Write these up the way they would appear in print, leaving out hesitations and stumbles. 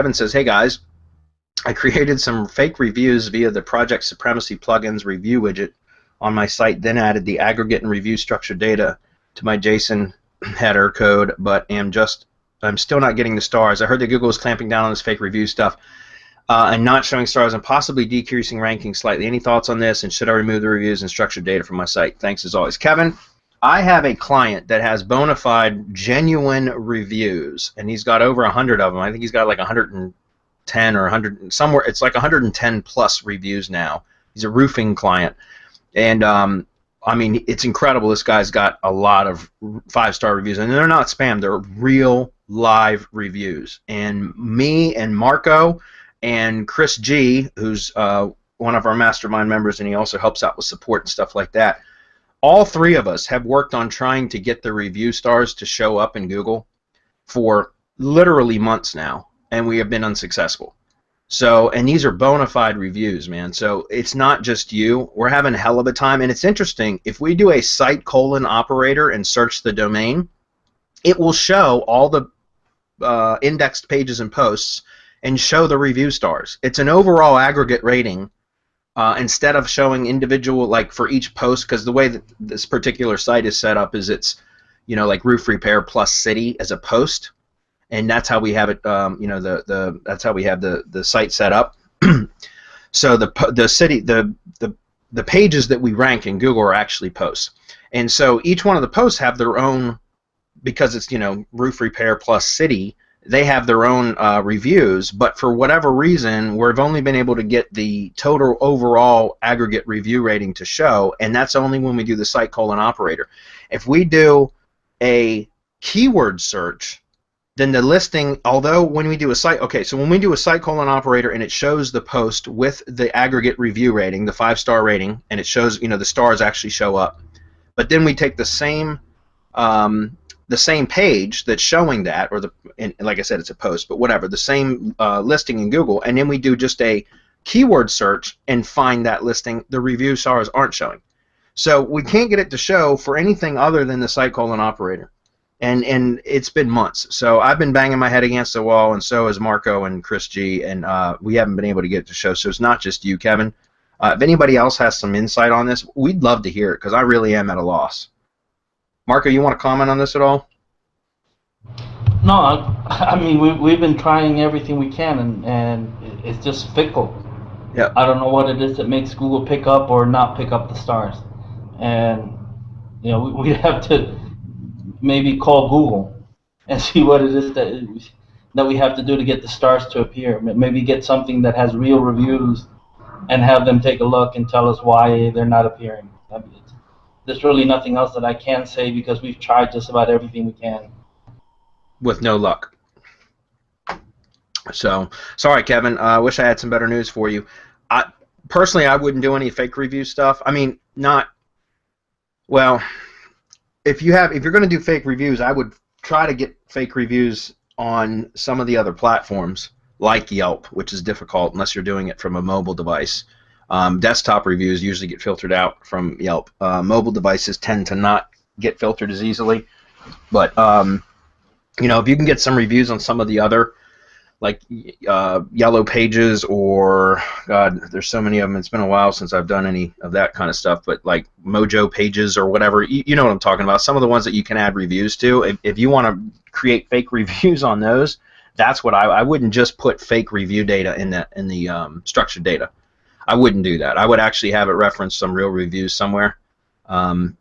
Kevin says, hey guys, I created some fake reviews via the Project Supremacy plugins review widget on my site, then added the aggregate and review structured data to my JSON header code, but I'm still not getting the stars. I heard that Google is clamping down on this fake review stuff and not showing stars and possibly decreasing ranking slightly. Any thoughts on this, and should I remove the reviews and structured data from my site? Thanks as always. Kevin, I have a client that has bona fide, genuine reviews, and he's got over 100 of them. I think he's got like 110 or 100, somewhere. It's like 110 plus reviews now. He's a roofing client. And I mean, it's incredible. This guy's got a lot of 5-star reviews, and they're not spam. They're real live reviews. And me and Marco and Chris G, who's one of our mastermind members, and he also helps out with support and stuff like that, all three of us have worked on trying to get the review stars to show up in Google for literally months now, and we have been unsuccessful. So, and these are bona fide reviews, man. So it's not just you. We're having a hell of a time. And it's interesting, if we do a site : operator and search the domain, it will show all the indexed pages and posts and show the review stars. It's an overall aggregate rating instead of showing individual, like for each post, because the way that this particular site is set up is it's, you know, like roof repair plus city as a post. And that's how we have it. You know, that's how we have the site set up. So the pages that we rank in Google are actually posts, and so each one of the posts have their own, because it's, you know, roof repair plus city. They have their own reviews, but for whatever reason, we've only been able to get the total overall aggregate review rating to show, and that's only when we do the site : operator. If we do a keyword search, then the listing, although when we do a site, okay, so when we do a site : operator and it shows the post with the aggregate review rating, the 5-star rating, and it shows, you know, the stars actually show up. But then we take the same page that's showing that, or and like I said, it's a post, but whatever, the same listing in Google, and then we do just a keyword search and find that listing, the review stars aren't showing. So we can't get it to show for anything other than the site : operator. And it's been months. So I've been banging my head against the wall, and so has Marco and Chris G, and we haven't been able to get it to show. So it's not just you, Kevin. If anybody else has some insight on this, we'd love to hear it, because I really am at a loss. Marco, you want to comment on this at all? No, I mean, we've been trying everything we can, and it's just fickle. Yeah. I don't know what it is that makes Google pick up or not pick up the stars. And, you know, we have to maybe call Google and see what it is that we have to do to get the stars to appear. Maybe get something that has real reviews and have them take a look and tell us why they're not appearing. There's really nothing else that I can say, because we've tried just about everything we can. With no luck. So, sorry, Kevin. I wish I had some better news for you. Personally, I wouldn't do any fake review stuff. I mean, well, if you're going to do fake reviews, I would try to get fake reviews on some of the other platforms, like Yelp, which is difficult unless you're doing it from a mobile device. Desktop reviews usually get filtered out from Yelp. Mobile devices tend to not get filtered as easily. But, you know, if you can get some reviews on some of the other, like Yellow Pages, or, God, there's so many of them. It's been a while since I've done any of that kind of stuff, but like Mojo Pages or whatever, you know what I'm talking about. Some of the ones that you can add reviews to. If you want to create fake reviews on those, that's what I wouldn't just put fake review data in the structured data. I wouldn't do that. I would actually have it reference some real reviews somewhere,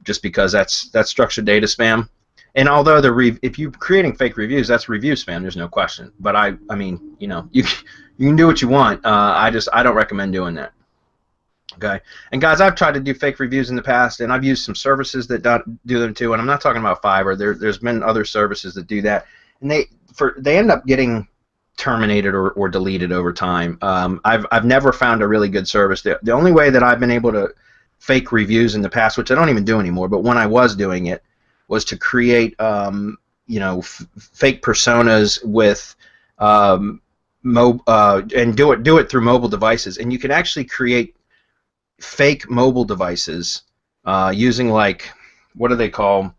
just because that's structured data spam. And although if you're creating fake reviews, that's review spam. There's no question. But I mean, you know, you can do what you want. I don't recommend doing that. Okay. And guys, I've tried to do fake reviews in the past, and I've used some services that do them too. And I'm not talking about Fiverr. There's been other services that do that, and they end up getting terminated or deleted over time. I've never found a really good service. The only way that I've been able to fake reviews in the past, which I don't even do anymore, but when I was doing it, was to create you know, fake personas with and do it through mobile devices. And you can actually create fake mobile devices using, like, what do they call?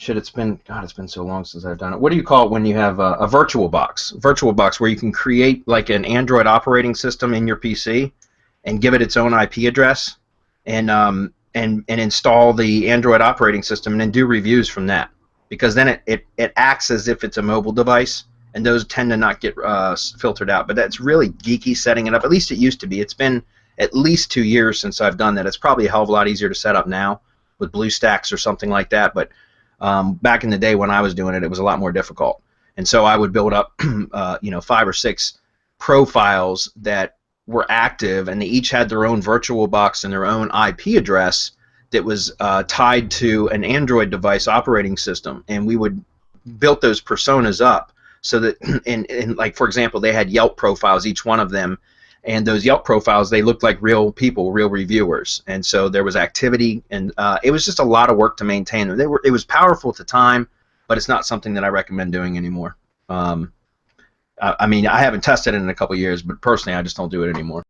Shit, it's been so long since I've done it. What do you call it when you have a virtual box? Virtual box where you can create like an Android operating system in your PC and give it its own IP address and install the Android operating system and then do reviews from that. Because then it acts as if it's a mobile device, and those tend to not get filtered out. But that's really geeky setting it up. At least it used to be. It's been at least 2 years since I've done that. It's probably a hell of a lot easier to set up now with BlueStacks or something like that. But back in the day when I was doing it, it was a lot more difficult. And so I would build up 5 or 6 profiles that were active, and they each had their own virtual box and their own IP address that was tied to an Android device operating system, and we would build those personas up so that, in like for example, they had Yelp profiles, each one of them, and those Yelp profiles, they looked like real people, real reviewers, and so there was activity, and it was just a lot of work to maintain them. It was powerful at the time, but it's not something that I recommend doing anymore. I mean, I haven't tested it in a couple of years, but personally, I just don't do it anymore.